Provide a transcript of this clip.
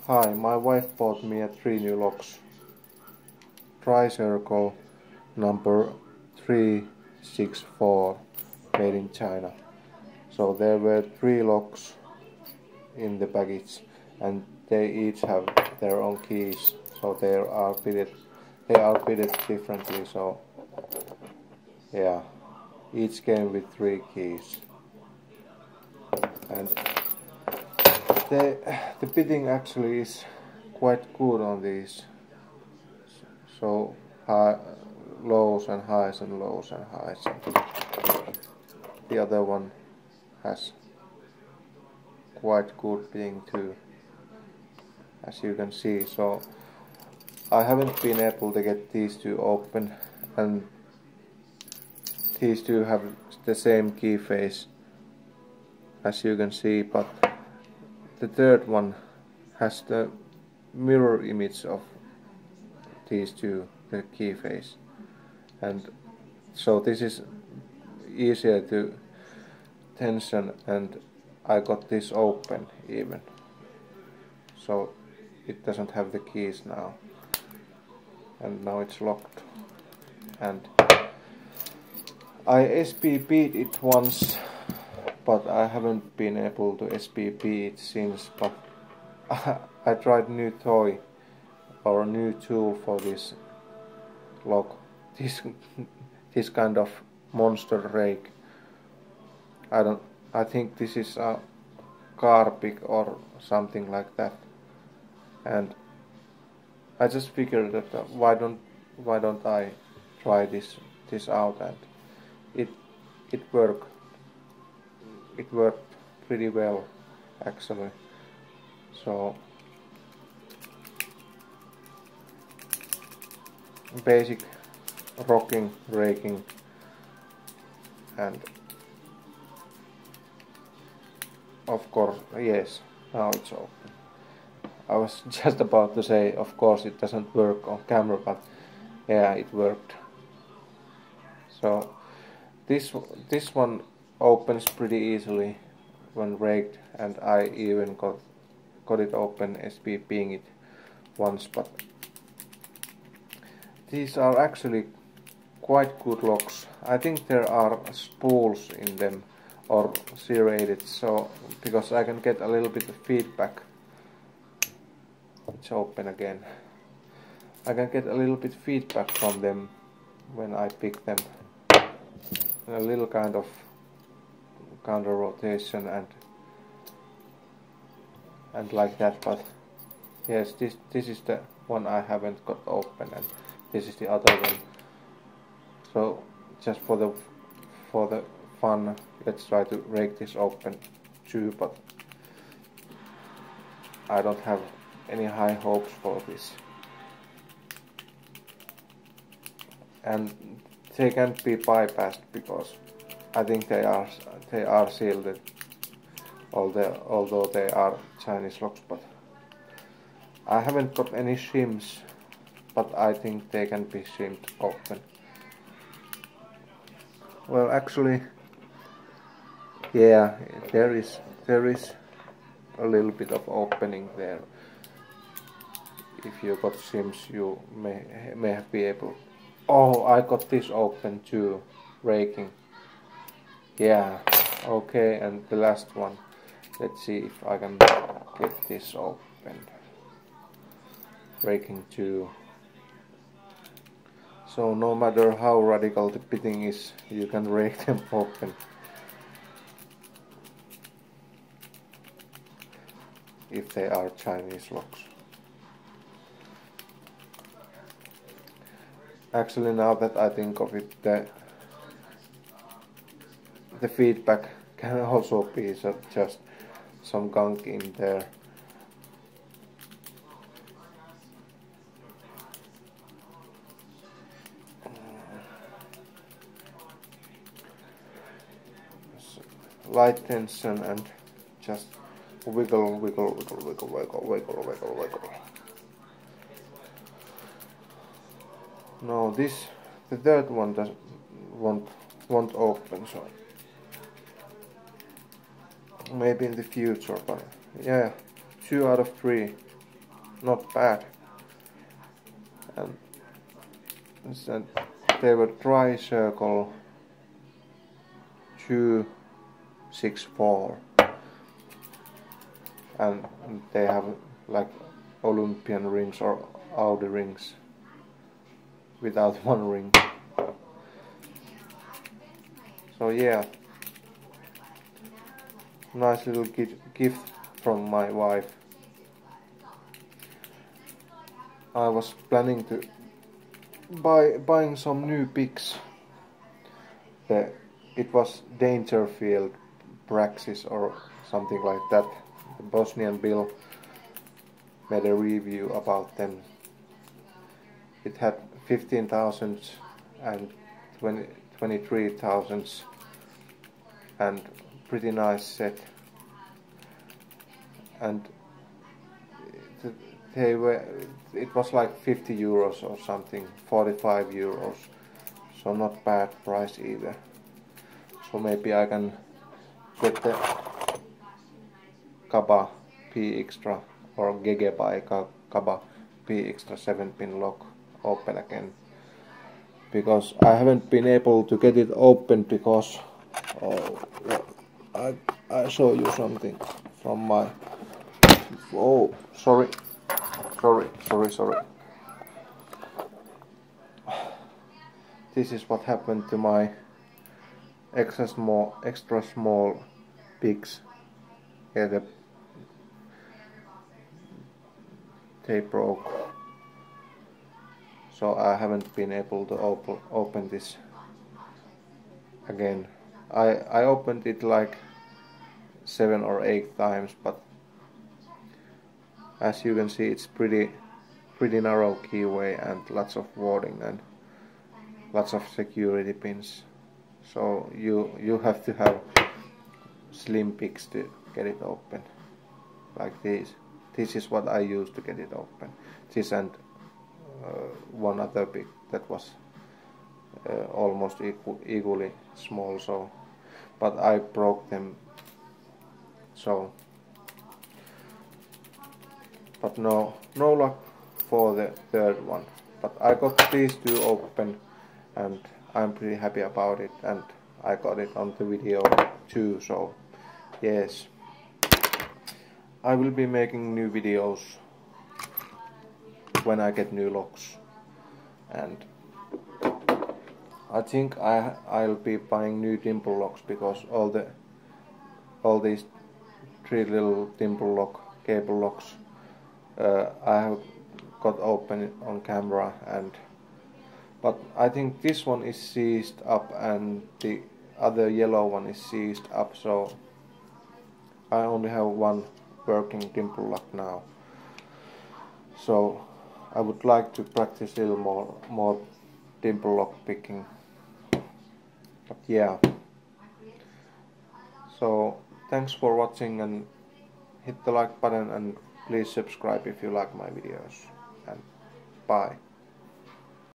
Hi, my wife bought me 3 new locks. Tri-circle number 364, made in China. So there were 3 locks in the package, and they each have their own keys. So they are fitted differently. So yeah, each came with 3 keys, and the fitting actually is quite good on these. So high, lows and highs and lows and highs. The other one has quite good fitting too, as you can see. So I haven't been able to get these 2 open, and these 2 have the same key face, as you can see, but the third one has the mirror image of these 2, the key face, and so this is easier to tension, and I got this open even, so it doesn't have the keys now, and now it's locked. And I SPP'd it once, but I haven't been able to SPP it since. But I tried new toy or new tool for this lock, this kind of monster rake. I think this is a car pick or something like that, and I just figured that why don't I try this out, and it worked pretty well actually. So basic rocking, raking, and of course, yes, now it's open. I was just about to say, of course it doesn't work on camera, but yeah, it worked. So this one opens pretty easily when raked, and I even got it open SPPing it once. But these are actually quite good locks. I think there are spools in them, or serrated, so because I can get a little bit of feedback. It's open again. I can get a little bit feedback from them when I pick them. A little kind of counter rotation and like that. But yes, this is the one I haven't got open, and this is the other one. So just for the fun, let's try to rake this open too, but I don't have any high hopes for this. And they can't be bypassed because I think they are sealed, although they are Chinese locks. But I haven't got any shims, but I think they can be shimmed open. Well, actually, yeah, there is a little bit of opening there. If you got shims, you may have be able. Oh, I got this open too, raking. Yeah, okay, and the last one. Let's see if I can get this open. Raking too. So no matter how radical the pitting is, you can rake them open. If they are Chinese locks. Actually, now that I think of it, the feedback can also be just some gunk in there. Light tension and just wiggle. No, the third one won't open, so maybe in the future, but yeah, 2 out of 3 not bad. And they were dry circle 264, and they have like Olympian rings or Audi rings without one ring. So yeah, nice little gift from my wife. I was planning to buying some new pigs. It was Dangerfield Praxis or something like that. The Bosnian Bill made a review about them. It had 15,000 and 23,000 and pretty nice set. And it was like 50 euros or something, 45 euros. So not bad price either. So maybe I can get the Kaba P Extra or GG by Kaba P Extra 7-pin lock open again. Because I haven't been able to get it open because I show you something from my sorry. This is what happened to my extra small pigs. Here they broke. So I haven't been able to open this again. I opened it like 7 or 8 times, but as you can see, it's pretty narrow keyway and lots of warding and lots of security pins. So you have to have slim picks to get it open, like this. This is what I used to get it open. This and one other pick that was almost equally small. So, but I broke them. So, but no luck for the third one. But I got these two open, and I'm pretty happy about it, and I got it on the video too. So yes, I will be making new videos when I get new locks, and I think I'll be buying new dimple locks because all these 3 little dimple lock cable locks I have got open on camera, but I think this one is seized up and the other yellow one is seized up, so I only have one working dimple lock now. So I would like to practice a little more dimple lock picking. But yeah. So thanks for watching, and hit the like button, and please subscribe if you like my videos, and bye.